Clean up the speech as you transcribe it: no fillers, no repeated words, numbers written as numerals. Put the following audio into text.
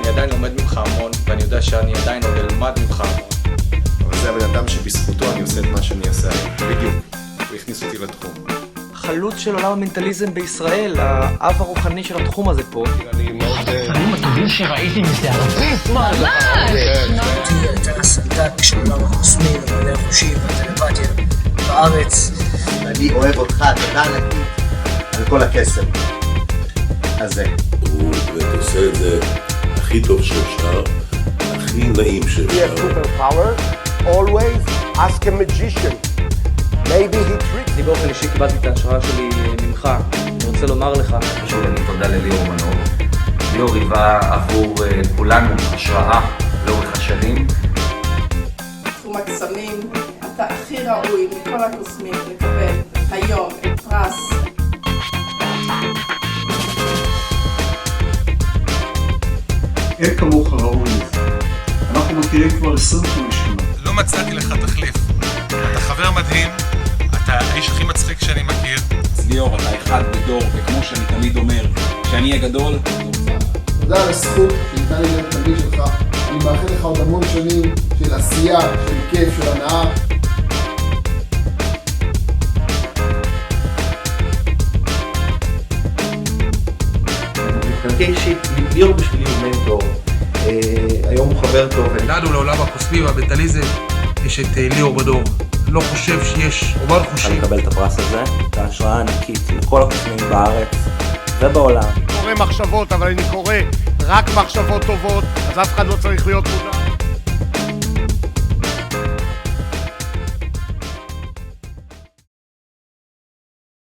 אני עדיין לומד ממך המון, ואני יודע שאני עדיין עוד אלמד ממך המון. אבל זה הבן אדם שבזכותו אני עושה את מה שאני עושה היום. בדיוק. הוא הכניס אותי לתחום. חלוץ של עולם המנטליזם בישראל, האב הרוחני של התחום הזה פה. אני מאוד... הספרים הטובים שראיתי מזה הרבה. ממש! את הסנדק של עולם החוסמים, ועלי החושים והטלפתיה בארץ. אני אוהב אותך, תודה ענקית על כל הקסם הזה. הוא עושה את זה הכי טוב שאפשר, הכי נעים שאפשר. superpower, always ask a magician. Maybe he tricked. אני באופן אישי קיבלתי את ההשראה שלי ממך. אני רוצה לומר לך. חשוב להגיד תודה לליאור מנור. ליאור היווה עבור כולנו השראה לאורך השנים. תחום הקסמים, אתה הכי ראוי מכל הקוסמים לקבל היום את פרס. אין כמוך ראוי לזה. אנחנו מכירים כבר 25 שנה. לא מצאתי לך תחליף. אתה חבר מדהים, אתה האיש הכי מצחיק שאני מכיר. ליאור, אתה אחד בדור, וכמו שאני תמיד אומר, כשאני אהיה גדול... תודה על הזכות שניתן לי להיות תלמיד שלך. אני מאחל לך עוד המון שנים של עשייה, של כיף, של הנאה. מבחינתי אישית, ליאור בשבילי הוא מנטור. היום הוא חבר טוב. לנו לעולם הקוסמי והמנטליזם יש את ליאור בדור. לא חושב שיש אומן חושים. אני מקבל את הפרס הזה, את ההשראה הענקית לכל הקוסמים בארץ ובעולם. אני קורא מחשבות, אבל אני קורא רק מחשבות טובות, אז אף אחד לא צריך להיות מודע.